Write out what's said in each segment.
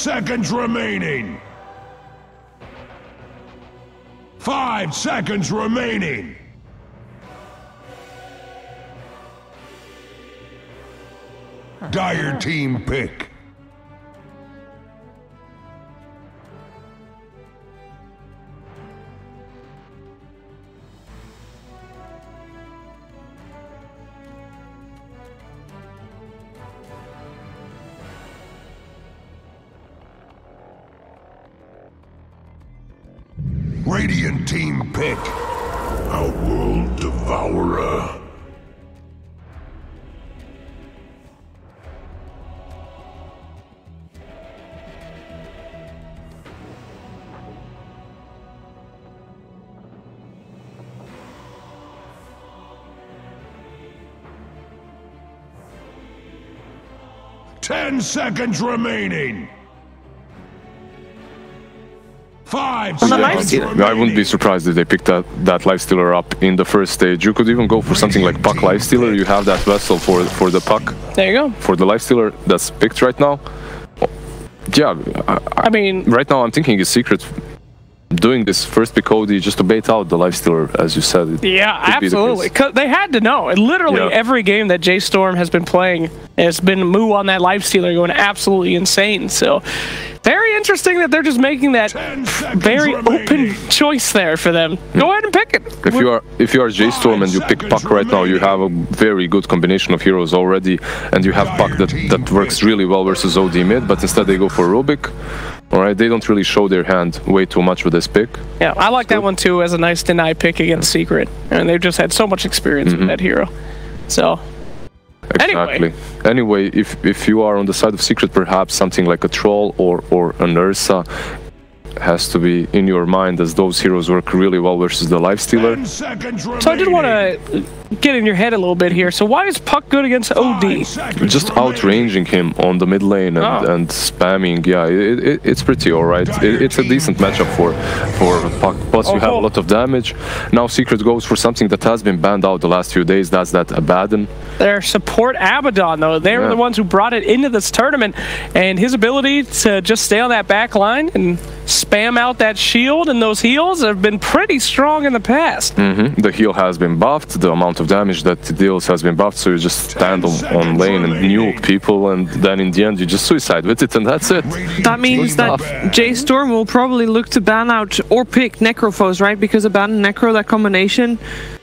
seconds remaining. 5 seconds remaining. Dire team pick. Radiant team pick. Outworld Devourer. Ten seconds remaining. 5 seconds remaining. I wouldn't be surprised if they picked that lifestealer up in the first stage. You could even go for something like Puck lifestealer. You have that vessel for the Puck. There you go. For the lifestealer that's picked right now. Yeah, I mean, right now I'm thinking is Secret doing this first pick OD just to bait out the lifestealer, as you said. Yeah, absolutely. Cause they had to know. And literally every game that J.Storm has been playing has been Moo on that lifestealer going absolutely insane. So very interesting that they're just making that very open choice there for them. Go ahead and pick it. If you are J.Storm and you pick Puck right now, you have a very good combination of heroes already, and you have Puck that works really well versus OD mid, but instead they go for Rubik. Alright, they don't really show their hand way too much with this pick. Yeah, I like that one too as a nice deny pick against Secret. And they've just had so much experience with that hero. So, exactly. Anyway, if you are on the side of Secret, perhaps something like a Troll or an Ursa has to be in your mind, as those heroes work really well versus the lifestealer. So I did want to get in your head a little bit here. So why is Puck good against OD? Just outranging him on the mid lane and spamming. Yeah, it's pretty alright. It's a decent matchup for Puck. Plus you have a lot of damage. Now Secret goes for something that has been banned out the last few days. That's that Abaddon. Their support Abaddon, though. They were the ones who brought it into this tournament, and his ability to just stay on that back line and spam out that shield and those heals have been pretty strong in the past. The heal has been buffed, the amount of damage that it deals has been buffed, so you just stand on lane and nuke people, and then in the end you just suicide with it, and that's it. That means that J.Storm will probably look to ban out or pick Necrophos, right? Because Abaddon Necro, that combination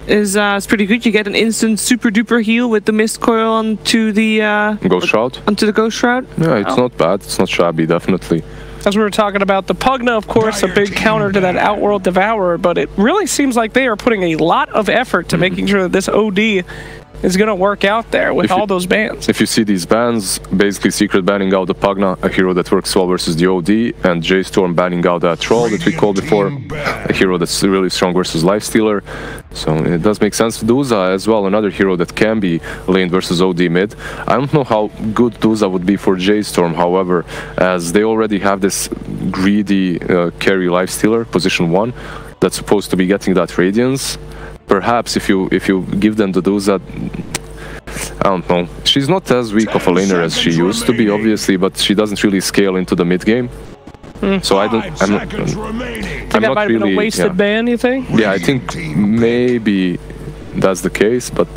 is pretty good. You get an instant super duper heal with the Mist Coil onto the Ghost Shroud. Onto the Ghost Shroud. Yeah, it's not bad. It's not shabby, definitely. As we were talking about, the Pugna, of course, a big counter to that Outworld Devourer, but it really seems like they are putting a lot of effort to making sure that this OD is going to work out there with all those bans. If you see these bans, basically Secret banning out the Pugna, a hero that works well versus the OD, and J.Storm banning out that Troll that we called before, a hero that's really strong versus Lifestealer. So it does make sense. Duza as well, another hero that can be laned versus OD mid. I don't know how good Duza would be for J.Storm, however, as they already have this greedy carry Lifestealer, position 1, that's supposed to be getting that Radiance. Perhaps if you give them to do that, I don't know. She's not as weak of a laner as she used to be, obviously, but she doesn't really scale into the mid game. So I'm not that might have been a wasted ban, you think? Yeah, I think maybe that's the case, but.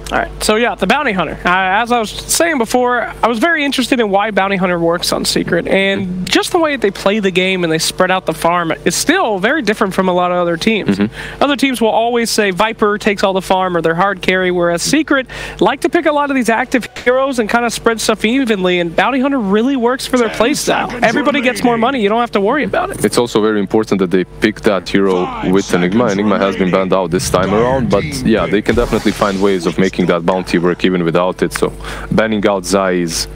All right, so yeah, the Bounty Hunter. As I was saying before, I was very interested in why Bounty Hunter works on Secret, and just the way they play the game and they spread out the farm is still very different from a lot of other teams. Other teams will always say Viper takes all the farm or they're hard carry, whereas Secret like to pick a lot of these active heroes and kind of spread stuff evenly, and Bounty Hunter really works for their playstyle. Everybody gets more money, you don't have to worry about it. It's also very important that they pick that hero with Enigma. Enigma has been banned out this time around, but yeah, they can definitely find ways of making that bounty work even without it. So banning out Zai's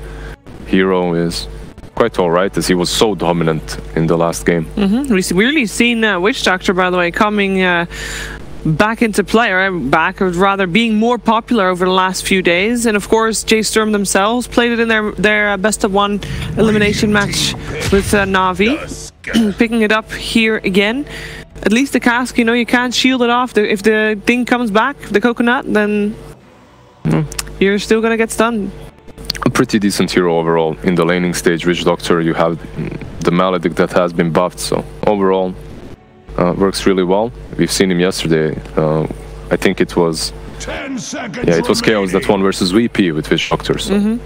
hero is quite alright, as he was so dominant in the last game. We've really seen Witch Doctor, by the way, coming back into play, or back, or rather being more popular over the last few days. And of course J.Storm themselves played it in their best of 1 elimination match with Na'Vi. Picking it up here again. At least the cask, you know, you can't shield it off. If the thing comes back, the coconut, then you're still gonna get stunned. A pretty decent hero overall in the laning stage. Witch Doctor, you have the Maledict that has been buffed. So overall, works really well. We've seen him yesterday. I think it was 10 seconds. it was Chaos that won versus VP with Witch Doctor. So.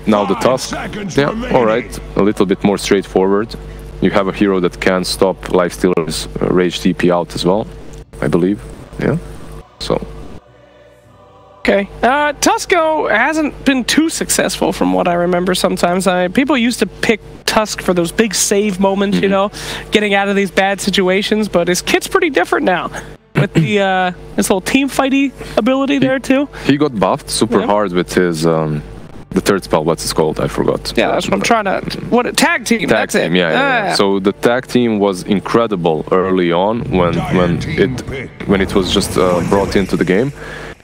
Now the Tusk, alright, a little bit more straightforward. You have a hero that can stop Lifestealer's Rage TP out as well, I believe. Yeah, so. Okay, Tusko hasn't been too successful from what I remember sometimes. People used to pick Tusk for those big save moments, you know, getting out of these bad situations, but his kit's pretty different now. With the his little team fighty ability there too. He got buffed super hard with his the third spell. What's it called? I forgot. Yeah, that's what I'm trying to. What tag team? Tag that's team. it. Yeah. So the tag team was incredible early on when it was just brought into the game.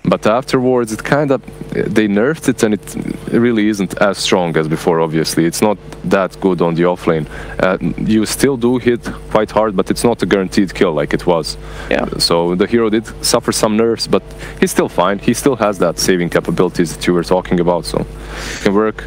But afterwards, it kind of they nerfed it, and it really isn't as strong as before. Obviously, it's not that good on the offlane. You still do hit quite hard, but it's not a guaranteed kill like it was. Yeah. So the hero did suffer some nerfs, but he's still fine. He still has that saving capabilities that you were talking about, so it can work.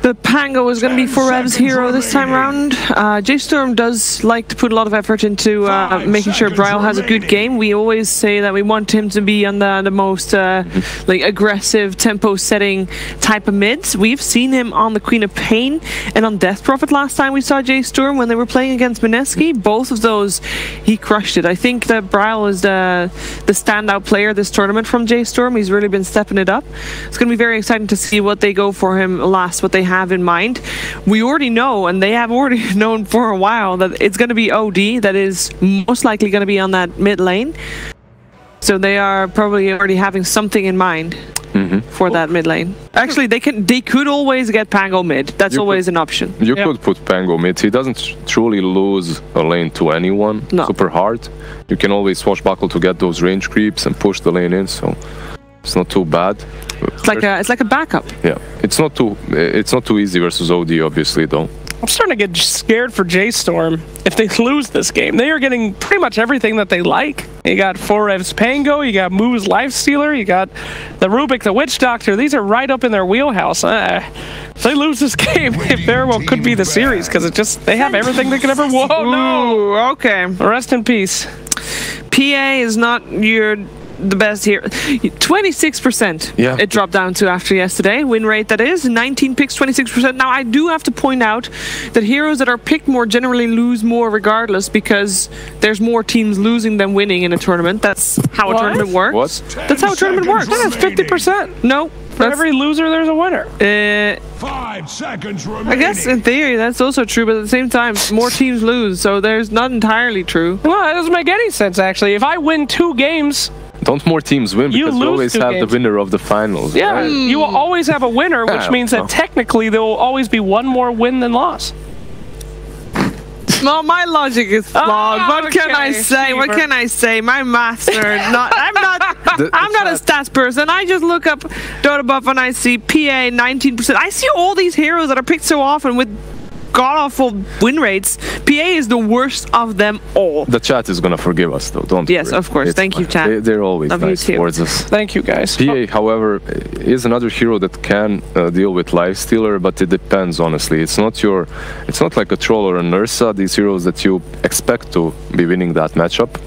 The Pango is going to be Forev's hero this time around. J.Storm does like to put a lot of effort into making sure Bryle has a good game. We always say that we want him to be on the most like aggressive tempo-setting type of mids. We've seen him on the Queen of Pain and on Death Prophet last time we saw J.Storm when they were playing against Mineski. Both of those, he crushed it. I think that Bryle is the standout player this tournament from J.Storm. He's really been stepping it up. It's going to be very exciting to see what they go for him last, what they have in mind. We already know, and they have already known for a while, that it's going to be OD that is most likely going to be on that mid lane. So they are probably already having something in mind for that mid lane. Actually, they could always get Pango mid. That's always an option. You could put Pango mid. He doesn't truly lose a lane to anyone super hard. You can always swashbuckle to get those range creeps and push the lane in. So it's not too bad. It's like a backup. Yeah, it's not too easy versus OD, obviously, though. I'm starting to get scared for J.Storm if they lose this game. They are getting pretty much everything that they like. You got Forev's Pango, you got Moo's Lifestealer, you got the Rubik, the Witch Doctor. These are right up in their wheelhouse. If they lose this game, it very well could be the series, because they have everything they could ever. Whoa, no! Okay. Rest in peace. PA is not the best here. 26% it dropped down to after yesterday. Win rate, that is. 19 picks, 26%. Now, I do have to point out that heroes that are picked more generally lose more regardless, because there's more teams losing than winning in a tournament. That's how a tournament works. What? That's how a tournament works. That's 50%. No. For every loser, there's a winner. 5 seconds remaining. I guess in theory that's also true, but at the same time, more teams lose, so there's not entirely true. Well, that doesn't make any sense, actually. If I win 2 games... Don't more teams win, because you always have the winner of the finals. Yeah, right? You will always have a winner, which means that technically there will always be one more win than loss. Well, my logic is flawed. What can I say? What can I say? My maths are not. I'm not a stats person. I just look up Dota buff and I see PA 19%. I see all these heroes that are picked so often with god-awful win rates. PA is the worst of them all. The chat is gonna forgive us, though. Don't Yes, worry. of course. Thank you, chat. They're always nice towards us. Thank you, guys. PA, however, is another hero that can deal with Lifestealer, but it depends, honestly. It's not like a Troll or a Nursa, these heroes that you expect to be winning that matchup,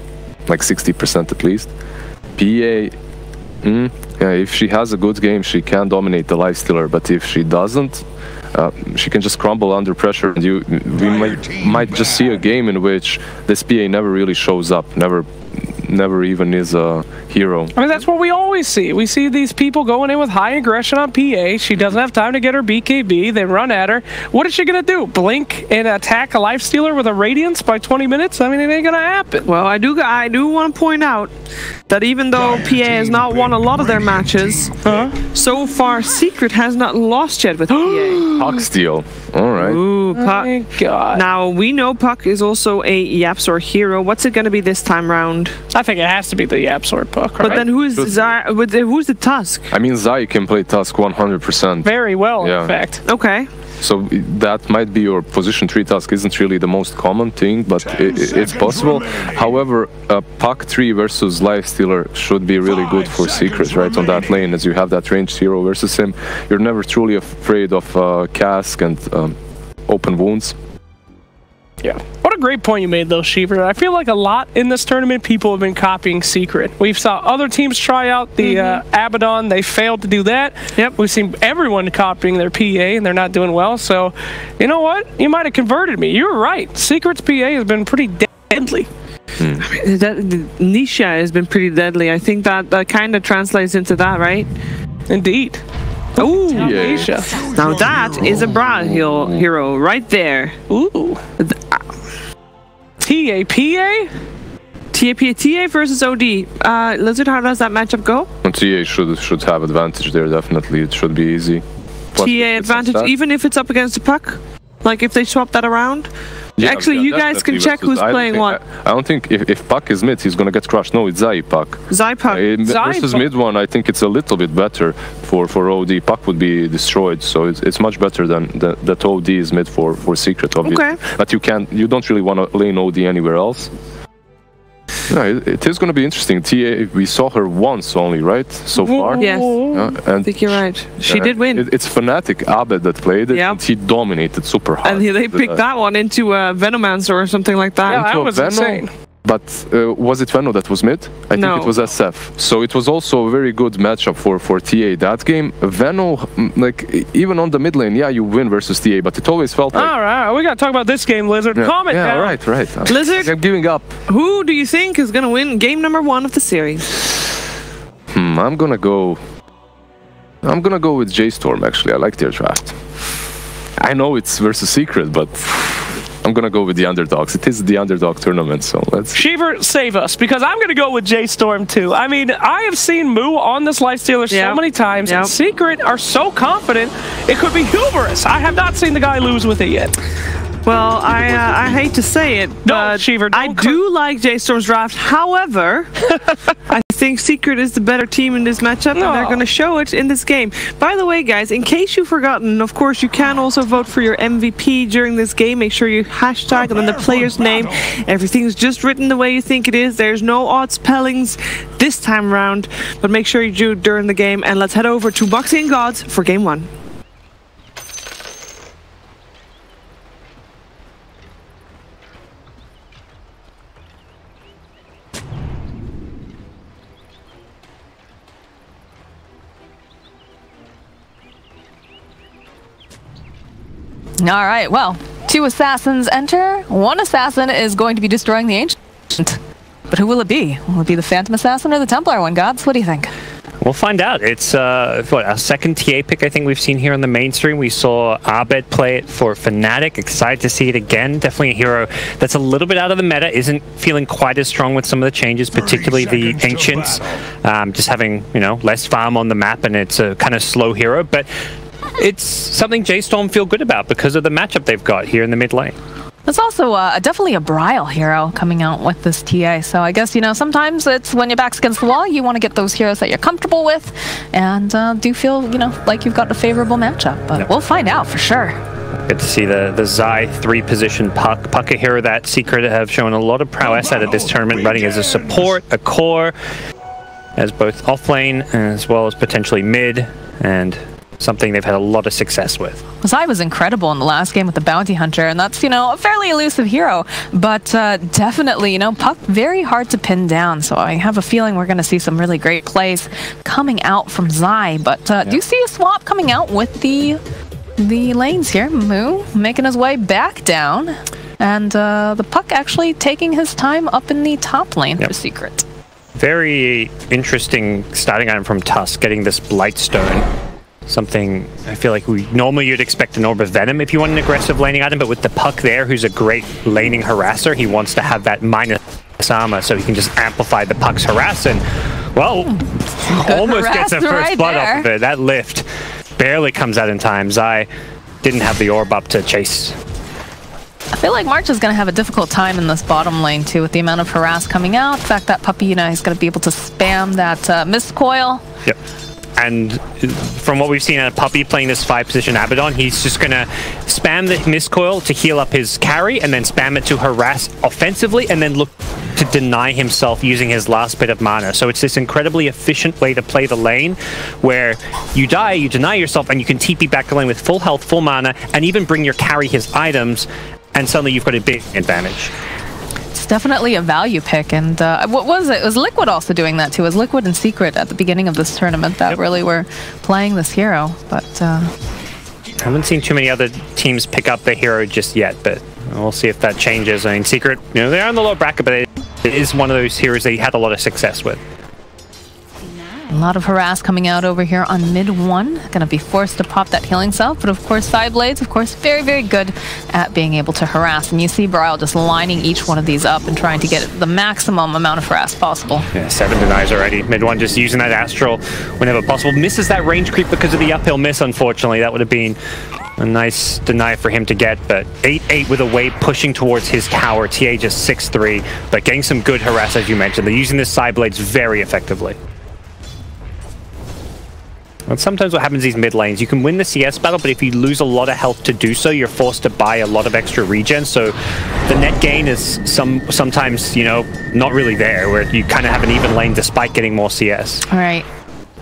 like 60% at least. PA, if she has a good game, she can dominate the Lifestealer, but if she doesn't, she can just crumble under pressure, and we might just see a game in which this PA never really shows up, never even is a hero. I mean, that's what we always see. We see these people going in with high aggression on PA. She doesn't have time to get her BKB. They run at her. What is she going to do? Blink and attack a Lifestealer with a Radiance by 20 minutes? I mean, it ain't going to happen. Well, I do want to point out that even though PA has not won a lot of their matches, so far Secret has not lost yet with PA. Puck steal. All right. Ooh, Puck. Oh my God. Now, we know Puck is also a YapzOr hero. What's it going to be this time round? I think it has to be the YapzOr Puck, right? But then who's the Tusk? I mean, Zai can play Tusk 100%. Very well, in fact. Okay. So that might be your position 3 Tusk. Isn't really the most common thing, but it's possible. However, Puck 3 versus Lifestealer should be really good for Secret, right, on that lane, as you have that ranged hero versus him. You're never truly afraid of Cask and open wounds. Yeah. What a great point you made, though, Sheever. I feel like a lot in this tournament, people have been copying Secret. We've saw other teams try out the Abaddon. They failed to do that. Yep. We've seen everyone copying their PA, and they're not doing well. So, you know what? You might have converted me. You were right. Secret's PA has been pretty deadly. Nisha has been pretty deadly. I think that kind of translates into that, right? Indeed. Ooh, Nisha. Now that is a broad hero right there. Ooh. TAPA? TA versus OD. Lizard, how does that matchup go? TA should have advantage there, definitely. It should be easy. Plus, TA advantage, even if it's up against the puck? Like if they swap that around? Yeah, actually, you guys can check who's playing what. I don't think if Puck is mid, he's gonna get crushed. No, it's Zai Puck. Zai Puck. Versus mid one, I think it's a little bit better for OD. Puck would be destroyed, so it's much better than that OD is mid for Secret, obviously. Okay. But you don't really want to lane OD anywhere else. Yeah, it is going to be interesting. TA, we saw her once only, right? So far. Yes. And I think you're right. She did win. It's fnatic Abed that played it. Yeah. And he dominated super hard. And they picked that one into Venomancer or something like that. Yeah, that was insane. But was it Veno that was mid? I think it was SF. So it was also a very good matchup for TA that game. Veno, like, even on the mid lane, yeah, you win versus TA, but it always felt like... All right, we got to talk about this game, Lizard. Comment down. Right. Lizard, I'm giving up. Who do you think is going to win game number 1 of the series? I'm gonna go with J.Storm, actually. I like their draft. I know it's versus Secret, but... I'm gonna go with the underdogs. It is the underdog tournament, so let's... Sheever, save us, because I'm gonna go with J.Storm too. I mean, I have seen Moo on this Lifestealer so many times, and Secret are so confident, it could be hubris. I have not seen the guy lose with it yet. Well, I hate to say it, but Sheever, I do like J.Storm's draft. However, I think Secret is the better team in this matchup, and they're going to show it in this game. By the way, guys, in case you've forgotten, of course, you can also vote for your MVP during this game. Make sure you hashtag and then the player's name. Everything's just written the way you think it is. There's no odd spellings this time around, but make sure you do during the game. And let's head over to Boxing Gods for game 1. All right, well, 2 assassins enter. 1 assassin is going to be destroying the Ancient. But who will it be? Will it be the Phantom Assassin or the Templar one? Gods, what do you think? We'll find out. It's what, a second TA pick I think we've seen here on the mainstream. We saw Abed play it for fnatic. Excited to see it again. Definitely a hero that's a little bit out of the meta. Isn't feeling quite as strong with some of the changes, particularly the Ancients. Just having, you know, less farm on the map, and it's a kind of slow hero. But it's something J.Storm feel good about because of the matchup they've got here in the mid lane. There's also definitely a Brile hero coming out with this TA. So I guess, you know, sometimes it's when your back's against the wall, you want to get those heroes that you're comfortable with and do feel, you know, like you've got a favorable matchup. But we'll find out for sure. Good to see the Zai 3-position Puck, a hero that Secret have shown a lot of prowess at this tournament, running as a support, a core, as both offlane as well as potentially mid, and something they've had a lot of success with. Zai was incredible in the last game with the Bounty Hunter, and that's, you know, a fairly elusive hero, but definitely, you know, Puck very hard to pin down, so I have a feeling we're going to see some really great plays coming out from Zai, but do you see a swap coming out with the lanes here? Moo making his way back down, and the Puck actually taking his time up in the top lane for Secret. Very interesting starting item from Tusk, getting this Blightstone. Something I feel like normally you'd expect an Orb of Venom if you want an aggressive laning item, but with the Puck there, who's a great laning harasser, he wants to have that minus armor so he can just amplify the Puck's harass, and, well, almost gets a first blood off of it. That lift barely comes out in time. Zai didn't have the orb up to chase. I feel like March is going to have a difficult time in this bottom lane, too, with the amount of harass coming out. In fact, that Puppy, you know, he's going to be able to spam that Mist Coil. Yep. And from what we've seen at Puppy playing this 5-position Abaddon, he's just going to spam the Mist Coil to heal up his carry, and then spam it to harass offensively, and then look to deny himself using his last bit of mana. So it's this incredibly efficient way to play the lane, where you die, you deny yourself, and you can TP back the lane with full health, full mana, and even bring your carry his items, and suddenly you've got a big advantage. It's definitely a value pick, and what was it? It was Liquid also doing that too. It was Liquid and Secret at the beginning of this tournament that really were playing this hero, but... I haven't seen too many other teams pick up the hero just yet, but we'll see if that changes. I mean, Secret, you know, they're on the lower bracket, but it is one of those heroes that he had a lot of success with. A lot of harass coming out over here on mid 1. Gonna be forced to pop that healing self, but of course Sideblades, of course, very, very good at being able to harass. And you see Brile just lining each one of these up and trying to get the maximum amount of harass possible. Yeah, 7 denies already. Mid 1 just using that Astral whenever possible. Misses that range creep because of the uphill miss, unfortunately. That would have been a nice deny for him to get, but 8-8 with a wave pushing towards his tower. TA just 6-3, but getting some good harass, as you mentioned. They're using this Sideblades very effectively. And sometimes what happens in these mid lanes, you can win the CS battle, but if you lose a lot of health to do so, you're forced to buy a lot of extra regen. So the net gain is sometimes, you know, not really there, where you kind of have an even lane despite getting more CS. All right.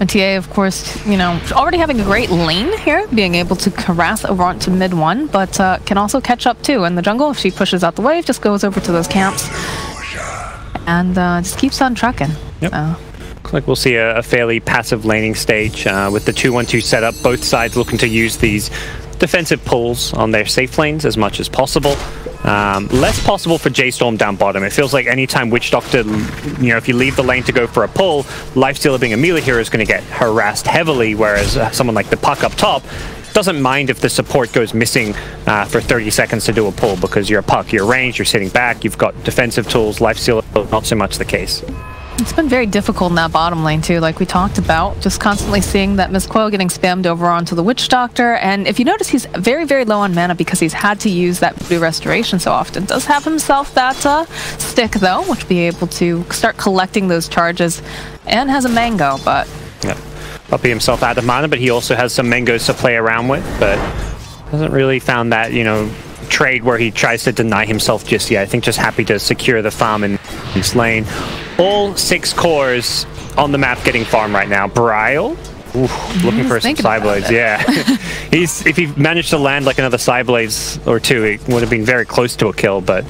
And TA, of course, you know, already having a great lane here, being able to harass over onto mid 1, but can also catch up too. And the jungle, if she pushes out the wave, just goes over to those camps and just keeps on trucking. Yep. Looks like we'll see a fairly passive laning stage with the 2-1-2 setup. Both sides looking to use these defensive pulls on their safe lanes as much as possible. Less possible for J.Storm down bottom. It feels like anytime Witch Doctor, you know, if you leave the lane to go for a pull, Lifestealer being a melee hero is going to get harassed heavily, whereas someone like the Puck up top doesn't mind if the support goes missing for 30 seconds to do a pull, because you're a Puck, you're ranged, you're sitting back, you've got defensive tools. Lifestealer, not so much the case. It's been very difficult in that bottom lane too, like we talked about, just constantly seeing that Miss Coil getting spammed over onto the Witch Doctor. And if you notice, he's very, very low on mana because he's had to use that blue restoration so often. Does have himself that stick though, which will be able to start collecting those charges, and has a mango, but... Yeah. Puppy himself out of mana, but he also has some mangoes to play around with, but hasn't really found that, you know, trade where he tries to deny himself just yet. I think just happy to secure the farm in this lane. All 6 cores on the map getting farmed right now. Brile, looking for some Sideblades. Yeah, if he managed to land like another Sideblades or 2, it would have been very close to a kill, but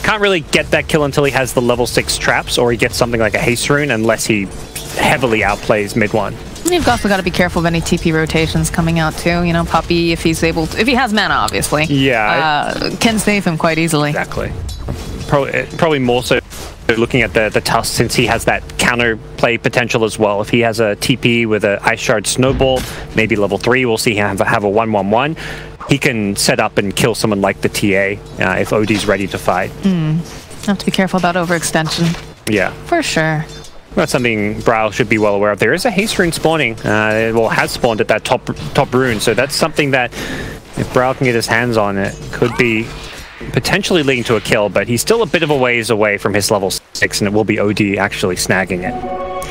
can't really get that kill until he has the level 6 traps, or he gets something like a haste rune, unless he heavily outplays mid 1. You've also got to be careful of any TP rotations coming out too. You know, Puppy, if he's able to, if he has mana, obviously, can save him quite easily. Exactly. Probably more so looking at the Tusk, since he has that counter play potential as well. If he has a TP with an Ice Shard Snowball, maybe level 3, we'll see him have a 1-1-1. He can set up and kill someone like the TA if OD's ready to fight. Have to be careful about overextension. Yeah. For sure. That's something Brile should be well aware of. There is a haste rune spawning, well, has spawned at that top rune, so that's something that if Brile can get his hands on it, could be potentially leading to a kill, but he's still a bit of a ways away from his level 6, and it will be OD actually snagging it.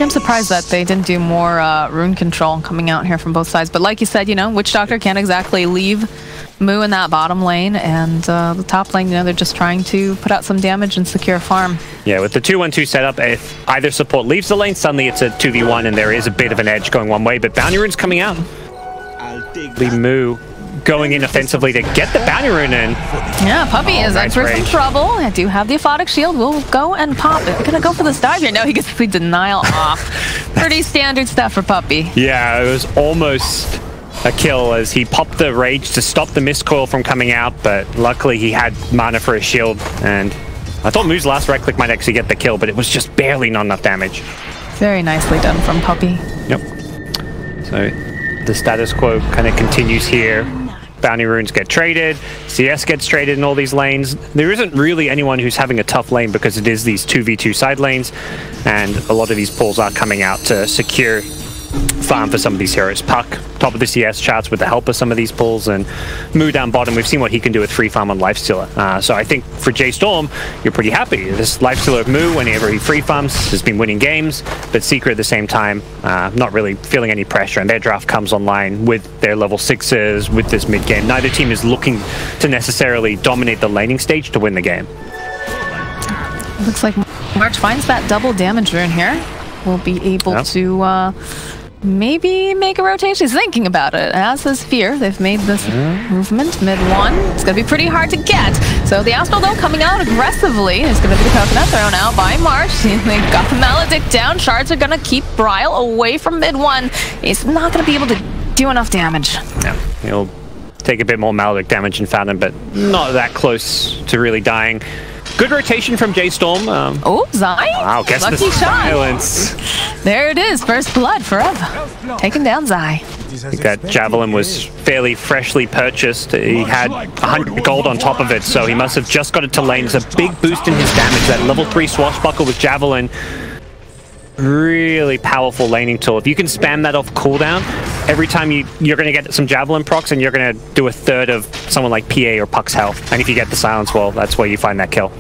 I'm surprised that they didn't do more rune control coming out here from both sides, but like you said, you know, Witch Doctor can't exactly leave Moo in that bottom lane, and the top lane, you know, they're just trying to put out some damage and secure farm. Yeah, with the 2-1-2 setup, if either support leaves the lane, suddenly it's a 2v1 and there is a bit of an edge going one way, but Bounty Rune's coming out. Moo going in offensively to get the Bounty Rune in. Yeah, Puppy is in for some trouble. I do have the Aphotic Shield. We'll go and pop it. Gonna go for this dive here. No, he gets the denial off. Pretty standard stuff for Puppy. Yeah, it was almost a kill as he popped the Rage to stop the Mist Coil from coming out, but luckily he had mana for his shield, and I thought Moo's last right click might actually get the kill, but it was just barely not enough damage. Very nicely done from Puppy. Yep. So the status quo kind of continues here. Bounty Runes get traded, CS gets traded in all these lanes. There isn't really anyone who's having a tough lane because it is these 2v2 side lanes, and a lot of these pulls are coming out to secure farm for some of these heroes. Puck, top of the CS charts with the help of some of these pulls, and Moo down bottom, we've seen what he can do with free farm on Lifestealer. So I think for J.Storm, you're pretty happy. This Lifestealer of Moo, whenever he free farms, has been winning games, but Secret at the same time, not really feeling any pressure, and their draft comes online with their level 6s, with this mid game. Neither team is looking to necessarily dominate the laning stage to win the game. Looks like March finds that double damage rune here. We'll be able to maybe make a rotation. He's thinking about it. As is Fear, they've made this movement mid-1. It's going to be pretty hard to get. So the Astral, though, coming out aggressively. It's going to be the Coconut thrown out by March. They've got the Maledict down. Shards are going to keep Bryle away from mid-1. He's not going to be able to do enough damage. Yeah, he'll take a bit more Maledict damage in Fathom, but not that close to really dying. Good rotation from J.Storm. Oh, Zai. Wow, guess Lucky the shot. silence. There it is. First blood forever. Taking down Zai. I think that Javelin was fairly freshly purchased. He had 100 gold on top of it, so he must have just got it to lane. It's a big boost in his damage. That level 3 Swashbuckle with Javelin. Really powerful laning tool. If you can spam that off cooldown, every time you're going to get some Javelin procs, and you're going to do a third of someone like PA or Puck's health. And if you get the silence, well, that's where you find that kill.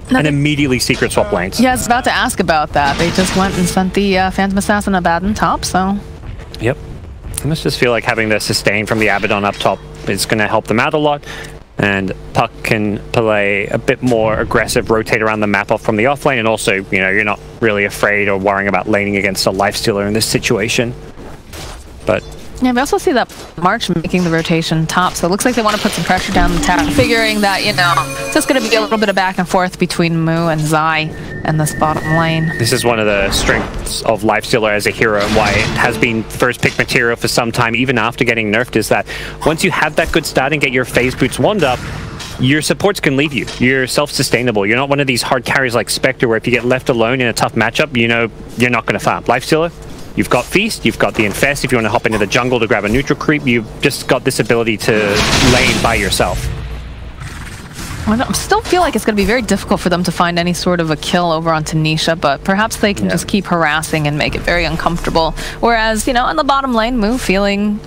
And immediately secret swap lanes. Yeah, I was about to ask about that. They just went and sent the Phantom Assassin Abaddon top, so... Yep. I must just feel like having the sustain from the Abaddon up top is going to help them out a lot. And Puck can play a bit more aggressive, rotate around the map off from the offlane, and also, you know, you're not really afraid or worrying about laning against a lifestealer in this situation. But yeah, we also see that March making the rotation top, so it looks like they want to put some pressure down the tower, figuring that, you know, it's just going to be a little bit of back and forth between Moo and Zai and this bottom lane. This is one of the strengths of Lifestealer as a hero, and why it has been first pick material for some time, even after getting nerfed, is that once you have that good start and get your Phase Boots wand up, your supports can leave you. You're self-sustainable. You're not one of these hard carries like Spectre, where if you get left alone in a tough matchup, you know you're not going to farm. Lifestealer, you've got Feast, you've got the Infest. If you want to hop into the jungle to grab a neutral creep, you've just got this ability to lane by yourself. I still feel like it's going to be very difficult for them to find any sort of a kill over on Tanisha, but perhaps they can just keep harassing and make it very uncomfortable. Whereas, you know, in the bottom lane, Moo feeling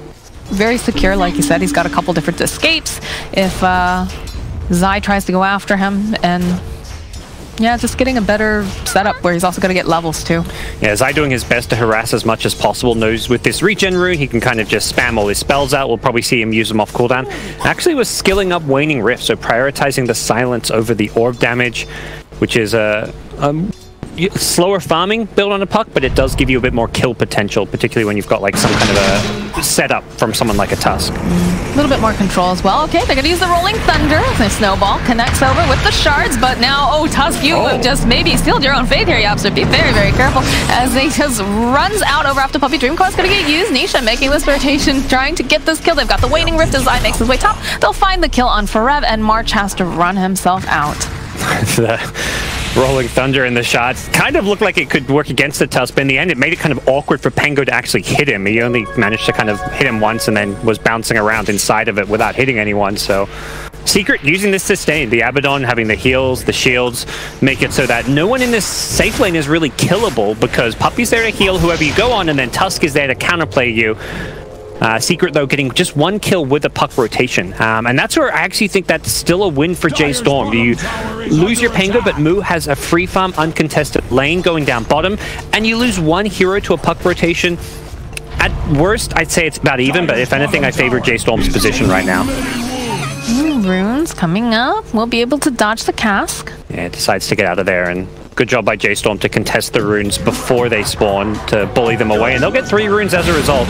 very secure. Like you said, he's got a couple different escapes. If Zai tries to go after him, and yeah, just getting a better setup where he's also going to get levels too. Yeah, Zai doing his best to harass as much as possible. Knows with this regen rune, he can kind of just spam all his spells out. We'll probably see him use them off cooldown. Actually was skilling up Waning Rift, so prioritizing the silence over the orb damage, which is a slower farming build on a Puck, but it does give you a bit more kill potential, particularly when you've got like some kind of a setup from someone like a Tusk. A little bit more control as well. Okay, they're going to use the Rolling Thunder. The Snowball connects over with the shards, but now, oh, Tusk, you have just maybe sealed your own fate here, Yap, so be very, very careful as they just runs out over after Puppy. Dreamcore's going to get used. Nisha making this rotation, trying to get this kill. They've got the Waning Rift as Zai makes his way top. They'll find the kill on Forev, and March has to run himself out. The Rolling Thunder and the shots kind of looked like it could work against the Tusk, but in the end it made it kind of awkward for Pengo to actually hit him. He only managed to kind of hit him once and then was bouncing around inside of it without hitting anyone. So Secret using this sustain, the Abaddon having the heals, the shields, make it so that no one in this safe lane is really killable, because Puppy's there to heal whoever you go on, and then Tusk is there to counterplay you. Secret, though, getting just one kill with a Puck rotation. And that's where I actually think that's still a win for J.Storm. You lose your Pengo, but Moo has a free farm, uncontested lane going down bottom, and you lose one hero to a Puck rotation. At worst, I'd say it's about even, but if anything, I favor J.Storm's position right now. Runes coming up. We'll be able to dodge the cask. Yeah, it decides to get out of there, and good job by J.Storm to contest the runes before they spawn, to bully them away, and they'll get 3 runes as a result.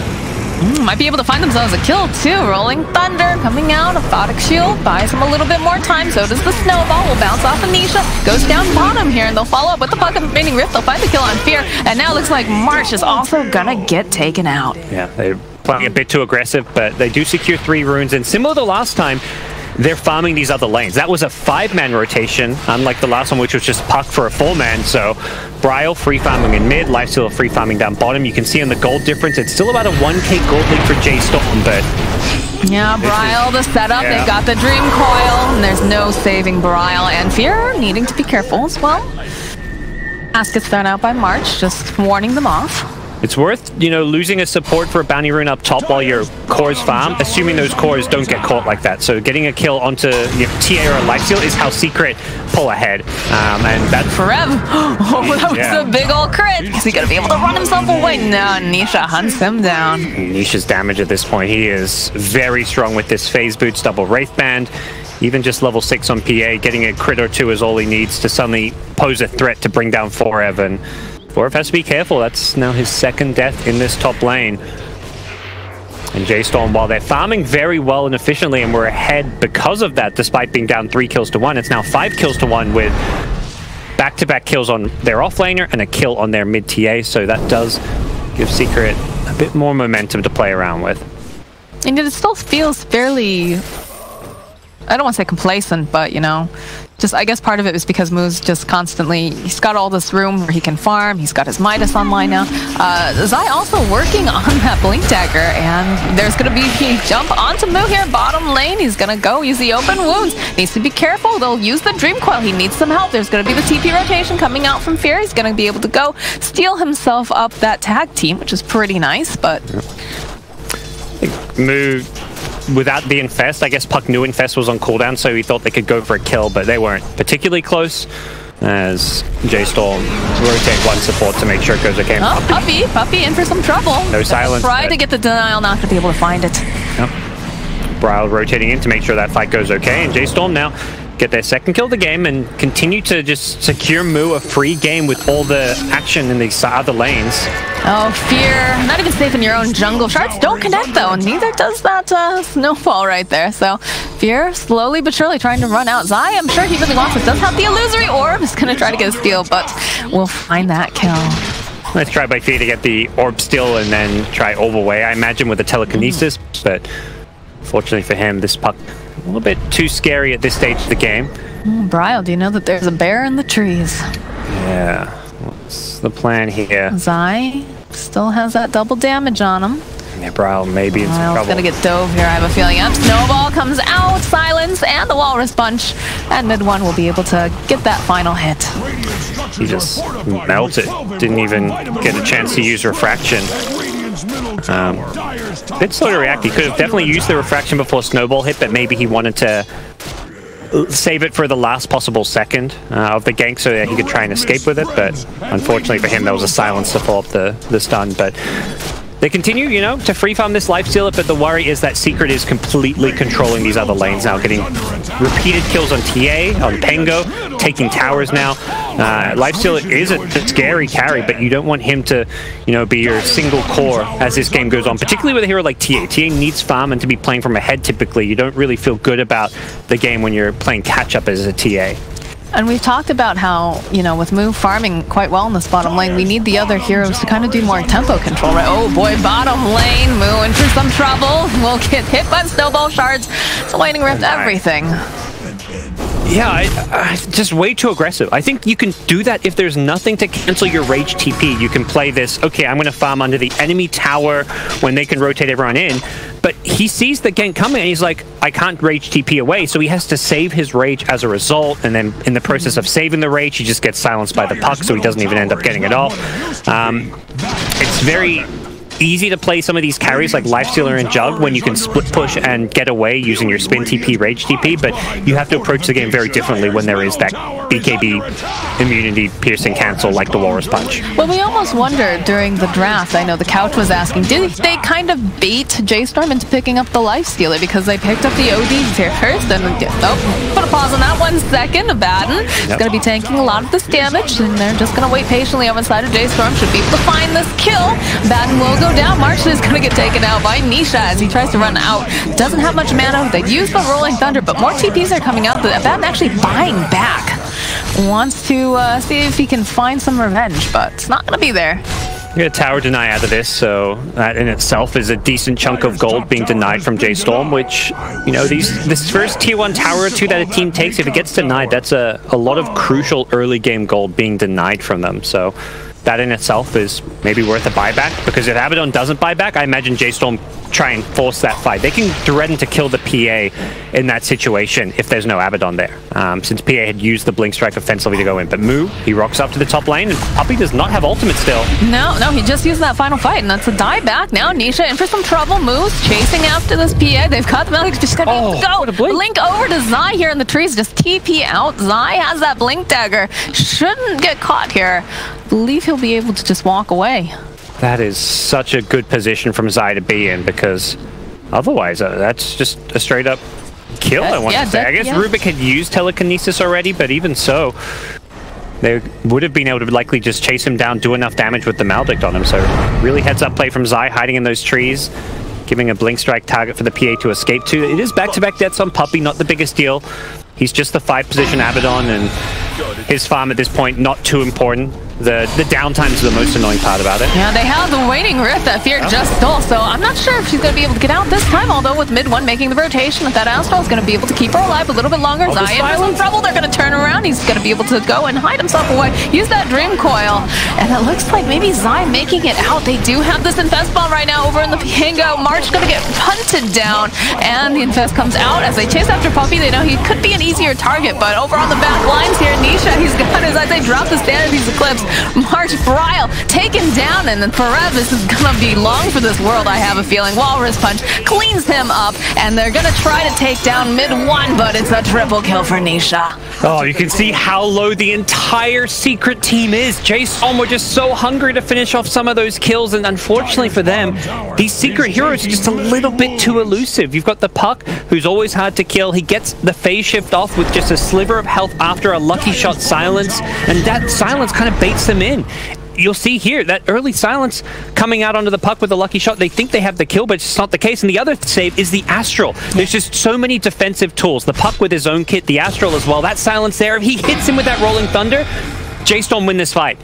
Might be able to find themselves a kill too. Rolling Thunder coming out. Aphotic Shield buys them a little bit more time. So does the Snowball. Will bounce off Anisha. Goes down bottom here, and they'll follow up with the Puck of Waning Rift. They'll find the kill on Fear. And now it looks like March is also gonna get taken out. Yeah, they're playing a bit too aggressive, but they do secure 3 runes. And similar to last time, they're farming these other lanes. That was a 5-man rotation, unlike the last one, which was just Puck for a 4-man. So Bryle free farming in mid, Lifestealer free farming down bottom. You can see on the gold difference, it's still about a 1k gold lead for J.Storm, but yeah, Bryle, the setup, they've got the Dream Coil, and there's no saving Bryle, and Fear needing to be careful as well. Ask gets thrown out by March, just warning them off. It's worth, you know, losing a support for a bounty rune up top while your cores farm, assuming those cores don't get caught like that. So getting a kill onto TA or a lifesteal is how Secret pull ahead. And that's Forev. Oh, that was a big old crit. Is he gonna be able to run himself away? No, Nisha hunts him down. Nisha's damage at this point. He is very strong with this phase boots, double Wraith Band. Even just level 6 on PA, getting a crit or 2 is all he needs to suddenly pose a threat to bring down Forev. And Dwarf has to be careful. That's now his second death in this top lane. And J.Storm, while they're farming very well and efficiently, and we're ahead because of that, despite being down 3 kills to 1, it's now 5 kills to 1 with back-to-back kills on their offlaner and a kill on their mid TA, so that does give Secret a bit more momentum to play around with. And it still feels fairly, I don't want to say complacent, but you know, just I guess part of it is because Moo's just constantly, he's got all this room where he can farm, he's got his Midas online now. Zai also working on that Blink Dagger, and there's going to be a jump onto Moo here, bottom lane. He's going to go use the open wounds. Needs to be careful, they'll use the Dream Coil. He needs some help. There's going to be the TP rotation coming out from Fear. He's going to be able to go steal himself up that tag team, which is pretty nice, but... Moo, without the Infest, I guess Puck knew Infest was on cooldown, so he thought they could go for a kill, but they weren't particularly close as J.Storm rotate one support to make sure it goes okay. Oh, Puppy in for some trouble. No silence. Try to get the denial, not to be able to find it. Yep. Brile rotating in to make sure that fight goes okay, and J.Storm now get their second kill of the game and continue to just secure Moo a free game with all the action in these other lanes. Oh, Fear. Not even safe in your own jungle. Shards don't connect, though, and neither does that snowball right there. So, Fear slowly but surely trying to run out. Zai, I'm sure he really wants it. Does have the illusory orb. Is going to try to get a steal, but we'll find that kill. Let's try by Fear to get the orb steal and then try overway, I imagine, with the telekinesis. But fortunately for him, this Puck a little bit too scary at this stage of the game. Brile, do you know that there's a bear in the trees? Yeah. What's the plan here? Zai still has that double damage on him. Yeah, Brile maybe in some trouble. Brile's gonna get dove here, I have a feeling. Yep, Snowball comes out, silence, and the Walrus Punch. And mid one will be able to get that final hit. He just melted. Didn't even get a chance to use Refraction. A bit slow to react. He could have definitely used the Refraction before Snowball hit, but maybe he wanted to save it for the last possible second of the gank so that he could try and escape with it, but unfortunately for him there was a silence to follow up the stun. But they continue, you know, to free farm this lifestealer, but the worry is that Secret is completely controlling these other lanes now, getting repeated kills on TA, on Pengo, taking towers now. Lifestealer is a scary carry, but you don't want him to, you know, be your single core as this game goes on, particularly with a hero like TA. TA needs farm and to be playing from ahead typically. You don't really feel good about the game when you're playing catch-up as a TA. And we've talked about how, you know, with Moo farming quite well in this bottom lane, we need the other heroes to kind of do more tempo control, right? Oh boy, bottom lane, Moo in for some trouble. Will get hit by Snowball Shards. The Lightning Rift, everything. Yeah, just way too aggressive. I think you can do that if there's nothing to cancel your Rage TP. You can play this, okay, I'm going to farm under the enemy tower when they can rotate everyone in. But he sees the gank coming and he's like, I can't Rage TP away, so he has to save his Rage as a result, and then in the process of saving the Rage, he just gets silenced by the Puck, so he doesn't even end up getting it off. It's very easy to play some of these carries like Lifestealer and Jug when you can split push and get away using your spin TP, Rage TP, but you have to approach the game very differently when there is that BKB immunity piercing cancel like the Walrus Punch. Well, we almost wondered during the draft, I know the Couch was asking, did they kind of bait J.Storm into picking up the Lifestealer because they picked up the OD here first and put a pause on that 1 second. Abaddon is going to be tanking a lot of this damage, and they're just going to wait patiently on the side of J.Storm. Should be able to find this kill. Abaddon will go down. Martian is going to get taken out by Nisha as he tries to run out. Doesn't have much mana. They use the Rolling Thunder, but more TPs are coming out. Abaddon actually buying back. Wants to see if he can find some revenge, but it's not going to be there. You get a tower deny out of this, so that in itself is a decent chunk of gold being denied from J.Storm, which, you know, this first tier 1 tower or 2 that a team takes, if it gets denied, that's a lot of crucial early game gold being denied from them. So that in itself is maybe worth a buyback, because if Abaddon doesn't buy back, I imagine J.Storm try and force that fight. They can threaten to kill the PA in that situation if there's no Abaddon there, since PA had used the Blink Strike offensively to go in. But Moo, he rocks up to the top lane, and Puppy does not have ultimate still. No, he just used that final fight, and that's a die back. Now Nisha in for some trouble. Moo's chasing after this PA. They've got the Melody, just gotta go. Blink over to Zai here in the trees, just TP out. Zai has that Blink Dagger. Shouldn't get caught here. Believe he'll be able to just walk away. That is such a good position from Zai to be in, because otherwise that's just a straight up kill, I want to say. I guess Rubik had used telekinesis already, but even so, they would have been able to likely just chase him down, do enough damage with the Maledict on him. So really heads-up play from Zai, hiding in those trees, giving a blink strike target for the PA to escape to. It is back-to-back deaths on Puppey, not the biggest deal. He's just the 5-position Abaddon, and his farm at this point not too important. The downtime is the most annoying part about it. Yeah, they have the waiting rift that Fear just stole, so I'm not sure if she's going to be able to get out this time, although with mid one making the rotation, that Astral is going to be able to keep her alive a little bit longer. Zion is in trouble. They're going to turn around. He's going to be able to go and hide himself away. Use that Dream Coil, and it looks like maybe Zai making it out. They do have this Infest Bomb right now over in the Pango. March going to get punted down, and the Infest comes out as they chase after Puppey. They know he could be an easier target, but over on the back lines here, Nisha, he's got his, as they drop the standard, these Eclipse. March Bryle taken down, and then Forev, this is gonna be long for this world, I have a feeling. Walrus Punch cleans him up, and they're gonna try to take down mid one, but it's a triple kill for Nisha. Oh, you can see how low the entire Secret team is. J.Storm were just so hungry to finish off some of those kills, and unfortunately for them, these Secret heroes are just a little bit too elusive. You've got the Puck, who's always hard to kill. He gets the phase shift off with just a sliver of health after a lucky shot silence, and that silence kind of baits them in. You'll see here that early silence coming out onto the Puck with a lucky shot. They think they have the kill, but it's not the case. And the other save is the Astral. There's just so many defensive tools. The Puck with his own kit, the Astral as well. That silence there, if he hits him with that Rolling Thunder, J.Storm win this fight.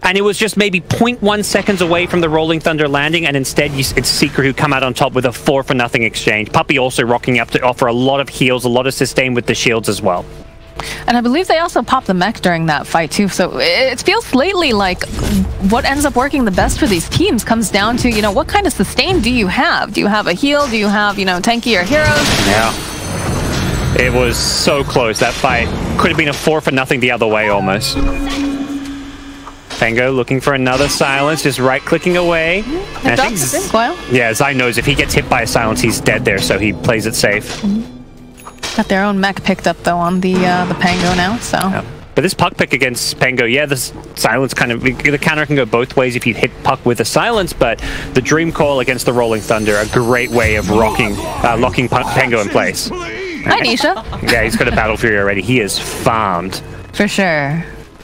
And it was just maybe 0.1 seconds away from the Rolling Thunder landing, and instead it's Secret who come out on top with a 4-for-0 exchange. Puppey also rocking up to offer a lot of heals, a lot of sustain with the shields as well. And I believe they also popped the mech during that fight too, so it feels lately like what ends up working the best for these teams comes down to, you know, what kind of sustain do you have? Do you have a heal? Do you have, you know, tankier heroes? Yeah. It was so close. That fight could have been a 4-for-0 the other way almost. Pango looking for another silence, just right-clicking away. And I think, yeah, Zai knows if he gets hit by a silence, he's dead there, so he plays it safe. Got their own mech picked up though on the Pango now, so. Yeah. But this Puck pick against Pango, yeah, the silence kind of, the counter can go both ways if you hit Puck with a silence, but the Dream Coil against the Rolling Thunder, a great way of locking Pango in place. Hi, Nisha. Yeah, he's got a Battle Fury already. He is farmed. For sure.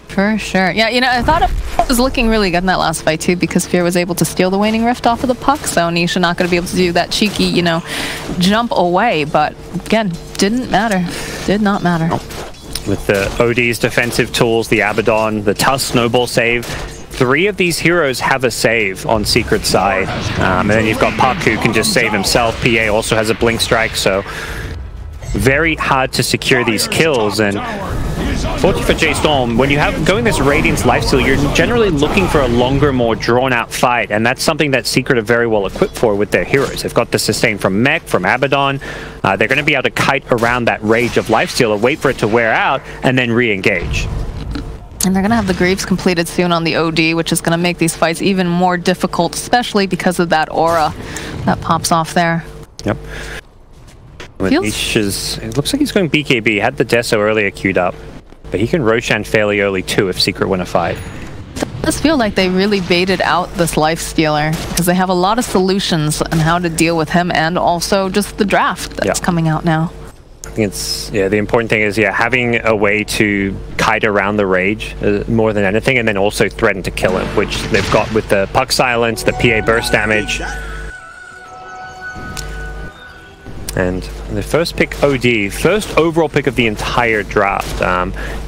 For sure. Yeah, you know, I thought it was looking really good in that last fight too, because Fear was able to steal the Waning Rift off of the Puck, so Nisha not going to be able to do that cheeky, you know, jump away, but again, didn't matter. Did not matter. With the OD's defensive tools, the Abaddon, the Tusk Snowball save, 3 of these heroes have a save on Secret side. And then you've got Puck who can just save himself. PA also has a Blink Strike, so very hard to secure these kills. And fortunately for J.Storm, when you have going this Radiant's lifesteal, you're generally looking for a longer, more drawn-out fight, and that's something that Secret are very well equipped for with their heroes. They've got the sustain from Mech, from Abaddon. They're going to be able to kite around that rage of lifesteal and wait for it to wear out, and then re-engage. And they're going to have the Greaves completed soon on the OD, which is going to make these fights even more difficult, especially because of that aura that pops off there. Yep. It looks like he's going BKB. Had the Deso earlier queued up. But he can Roshan fairly early too if Secret win a fight. It does feel like they really baited out this Lifestealer, because they have a lot of solutions on how to deal with him, and also just the draft that's coming out now. I think it's, the important thing is, having a way to kite around the rage more than anything, and then also threaten to kill him, which they've got with the Puck Silence, the PA burst damage. And the first pick OD, first overall pick of the entire draft.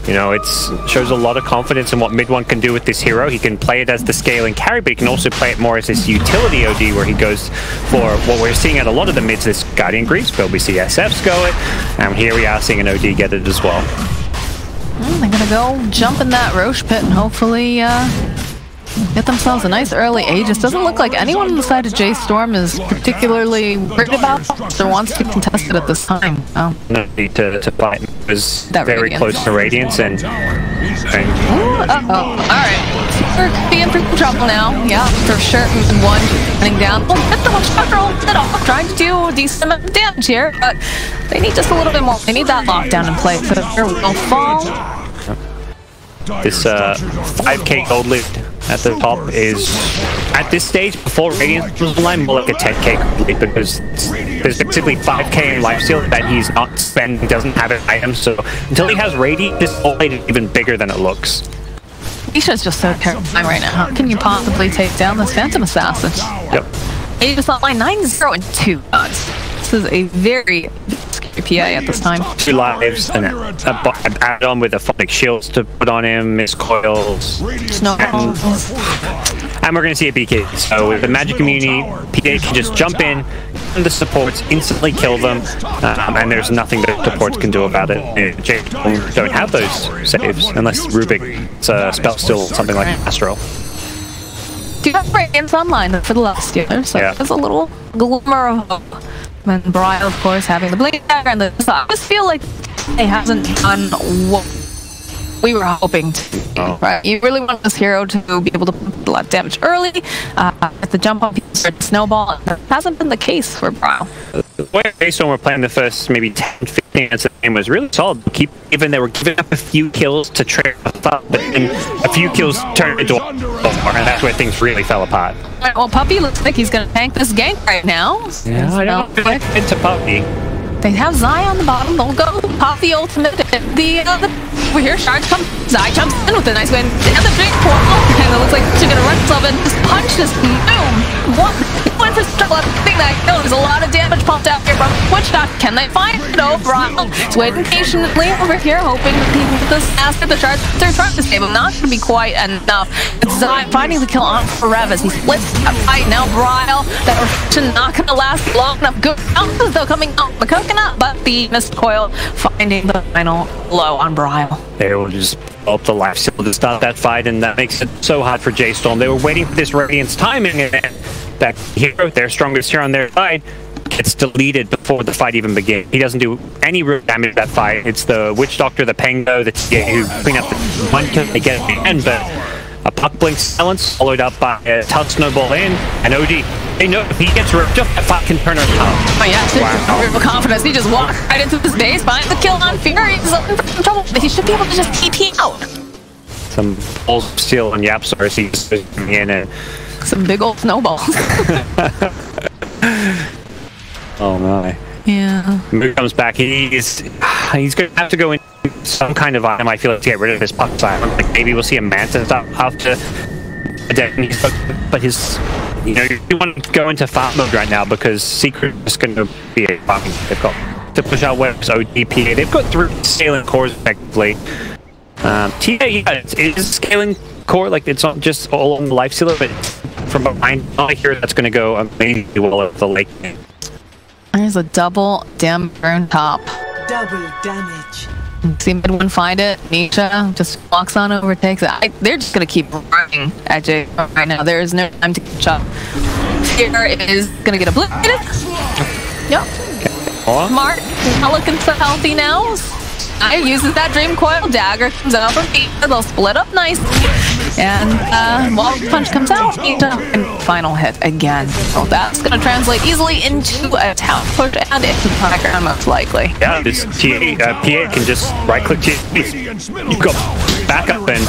You know, it shows a lot of confidence in what mid one can do with this hero. He can play it as the scaling carry, but he can also play it more as this utility OD, where he goes for what we're seeing at a lot of the mids, this Guardian Greaves, but we see SFs go it, and here we are seeing an OD get it as well. Well, they're gonna go jump in that Roche pit and hopefully get themselves a nice early Aegis. Doesn't look like anyone on the side of J.Storm is particularly worried about or wants to contest it at this time. Oh. No need to fight. It was very close to Radiance and alright. We're being for trouble now. Yeah, for sure. One running down. Oh, hit the structural hit off. Trying to do a decent amount of damage here, but they need just a little bit more. They need that lockdown in place so that will fall. This 5k gold lead at the top is, at this stage, before Radiance was online, more like a 10k gold lead, because there's basically 5k in lifesteal that he's not spending, doesn't have an item, so until he has Radiant, this gold lead is even bigger than it looks. Keisha's just so terrifying right now. How can you possibly take down this Phantom Assassin? Yep. Aegis online 9-0 and 2 gods. This is a very scary PA at this time. 2 lives and add on with the phonic shields to put on him, miss coils. And we're going to see a BK. So with the magic immunity, PA can just jump in, the supports, instantly kill them, and there's nothing that supports can do about it. J.Storm don't have those saves, unless Rubik's spell still something like Astro. Do have Radiance online for the last year, so there's a little glimmer of hope. And Brian, of course, having the blink dagger and the... I just feel like he hasn't done what we were hoping to. Right? You really want this hero to be able to put a lot of damage early, at the jump on people start to snowball. That hasn't been the case for Brian. The way J.Storm were playing the first maybe 10-15 minutes of the game was really solid. Even they were giving up a few kills to trade up, but then a few kills turned into a and that's where things really fell apart. Well, Puppy looks like he's going to tank this gank right now. Yeah, I don't feel like into Puppy. They have Zai on the bottom. They'll go pop the ultimate. Over here, Shard comes. Zai jumps in with a nice win. And the drink portal. And it looks like she's going to run sub and just punch this. Boom. One for struggle. I think that killed. There's a lot of damage pumped out here from Witchdog. Can they find it? No, Brian is waiting patiently over here, hoping that he can get this ass at the Shards. They're trying to save him. Not going to be quite enough. It's Zai finding the kill on Forev as he splits that fight. Now, Brian, that reflection not going to last long enough. Good bounces, though, coming out the coconut, but the missed coil finding the final blow on Brian. They will just up the life steal to start that fight, and that makes it so hard for J.Storm. They were waiting for this Radiant's timing, and that hero, their strongest hero on their side, gets deleted before the fight even begins. He doesn't do any real damage to that fight. It's the Witch Doctor, the Pengo, the TA who clean up the one kill they get at the end, but a puck blink silence followed up by a tough snowball in, and OD, they know if he gets ripped up, that fight can turn around. Oh yeah, real confidence. He just walked right into his base, finds the kill on Fury. He's looking for some trouble, but he should be able to just TP out. Some balls of steel on Yapsar as he's in it. Some big old snowballs. Oh my. Yeah. Mood comes back. He's going to have to go in some kind of item, I feel, to get rid of his puck side. Like maybe we'll see a Manta stop after a dead. But his, you know, you want to go into farm mode right now because Secret is going to be a farming. They've got to push out webs, ODPA. They've got 3 scaling cores effectively. TA, yeah, it is scaling core. Like it's not just all on the life stealer, but from behind, I hear that's going to go amazingly well at the lake. There's a double damage on top. Double damage. See mid one find it. Nisha just walks on over, takes it. They're just gonna keep running at J right now. There is no time to catch up. Here is gonna get obliterated. Yep. Smart. Not looking so healthy now. I uses that dream coil. Dagger comes out from Vega. They'll split up nicely. And Wall Punch comes out. And final hit again. So that's going to translate easily into a town push and into the background most likely. Yeah, this PA can just right click to you go back up and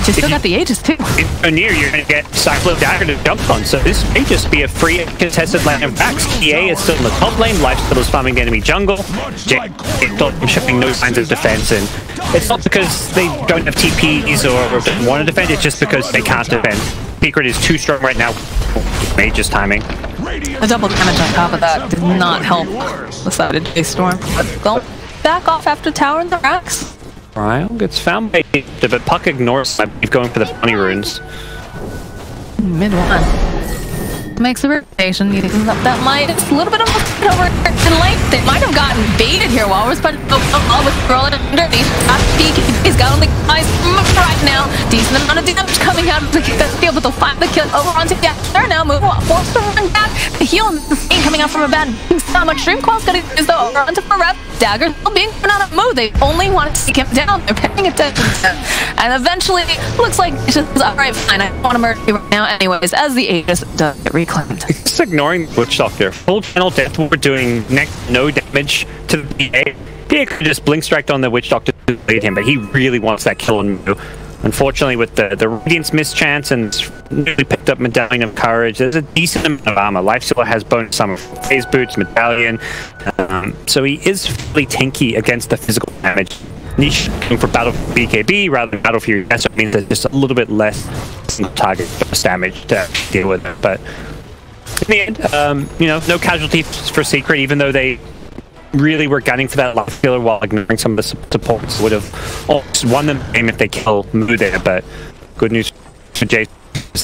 you still got the Aegis too. If you're near, you're going to get Cyclo Dagger to jump on. So this may just be a free contested lane of backs. PA is still in the top lane. Lifesteal is farming the enemy jungle. J.Storm showing no signs of defense. And it's not because they don't have TPs or don't want to defend, it's just because they can't defend. Secret is too strong right now. Mage's timing. The double damage on top of that did not help the side of J.Storm. But go back off after tower in the racks. Ryle gets found by Aegis, but Puck ignores, I believe, going for the bunny runes. Mid one. Makes a rotation, using up that might. It's a little bit of a fit over in length. They might have gotten baited here while we're spending with rolling underneath. He's got only eyes right now. Decent amount of damage coming out of the field, but they'll find the kill over onto They're now moving forced to run back. The heal and the stain coming out from a bad. So much Dream Coil's gonna use though over onto Forev. Dagger still being put on a move. They only want to take him down. They're paying attention to him. And eventually, looks like it's just alright, fine. I don't want to murder you right now anyways, as the Aegis does get reclaimed. Just ignoring Witch Doctor. Full channel death, we're doing no damage to the PA. PA could just blink strike on the Witch Doctor to lead him, but he really wants that kill on move. Unfortunately, with the Radiant's mischance and newly picked up Medallion of Courage, there's a decent amount of armor. Lifestealer has bonus some phase boots, Medallion, so he is fairly tanky against the physical damage. niche for Battle for BKB rather than Battle for your so it means there's just a little bit less target damage to deal with it. But in the end, you know, no casualties for Secret, even though they really were gunning for that last killer while ignoring some of the supports. Would have almost won the game if they kill Moo there, but good news for J.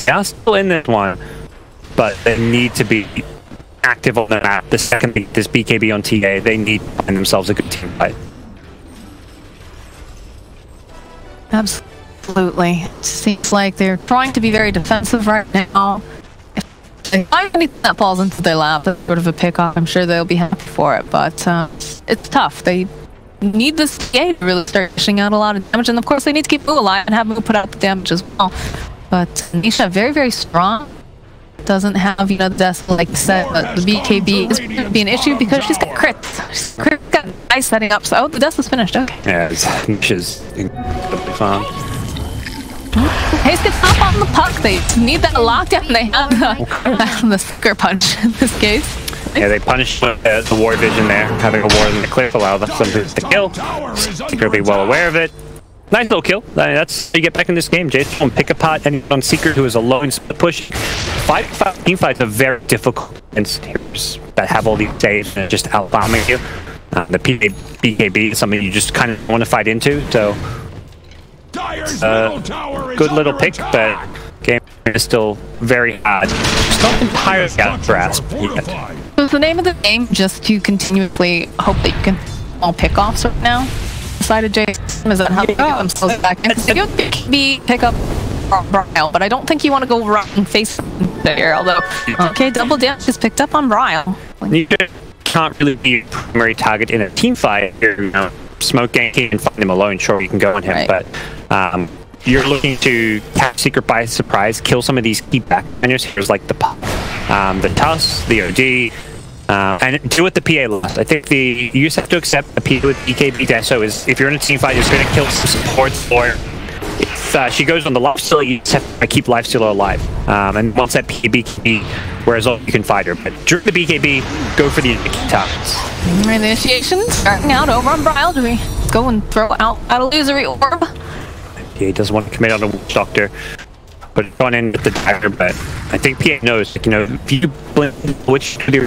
They are still in this one, but they need to be active on the map. The second they get this BKB on TA, they need to find themselves a good team fight. Absolutely. It seems like they're trying to be very defensive right now. If they find anything that falls into their lap, that's sort of a pick-off, I'm sure they'll be happy for it, but it's tough. They need this TA to really start dishing out a lot of damage, and of course they need to keep Moo alive and have Moo put out the damage as well. But Nisha, very, very strong. Doesn't have, you know, the death, like you said, but the BKB is going to be an issue because she's got crits. She's got ice setting up, so oh, the death is finished, okay. Yeah, Nisha's incredibly fun. Haste gets up on the puck, they need that lockdown, they have the sucker punch in this case. Yeah, they punished the war vision there, having a war in the cliff allow them to kill. Secret will be well aware of it. Nice little kill. That's how you get back in this game. J.Storm pick apart and on Secret, who is alone push. Team fights are very difficult against heroes that have all these saves and just out-bombing you. The BKB is something you just kind of want to fight into, so good little pick, but game is still very hard. It's not entirely out of grasp yet. So the name of the game, just to continuously hope that you can all pick-offs right now? Decided J.Storm is that how they get themselves back in. They go pick up Ryle, but I don't think you want to go right and face there, although okay, double damage is picked up on Ryle. You can't really be a primary target in a team fight. You know, smoke ganking and find him alone, sure you can go on him, right. But you're looking to catch Secret by surprise, kill some of these key backbenders, heroes like the Tuss, the OD, and do what the PA lost. I think you just have to accept the PA with BKB Deso is, if you're in a team fight, you're going to kill some supports, or if she goes on the lifesteal, you just have to keep lifesteal alive. And once that BKB wears off, you can fight her. But during the BKB, go for the targets. The initiation starting out over on Ryle. Do we go and throw out illusory orb? He doesn't want to commit on a Witch Doctor. Put it on in with the dagger, but I think PA knows, like, you know, if you blink Witch with your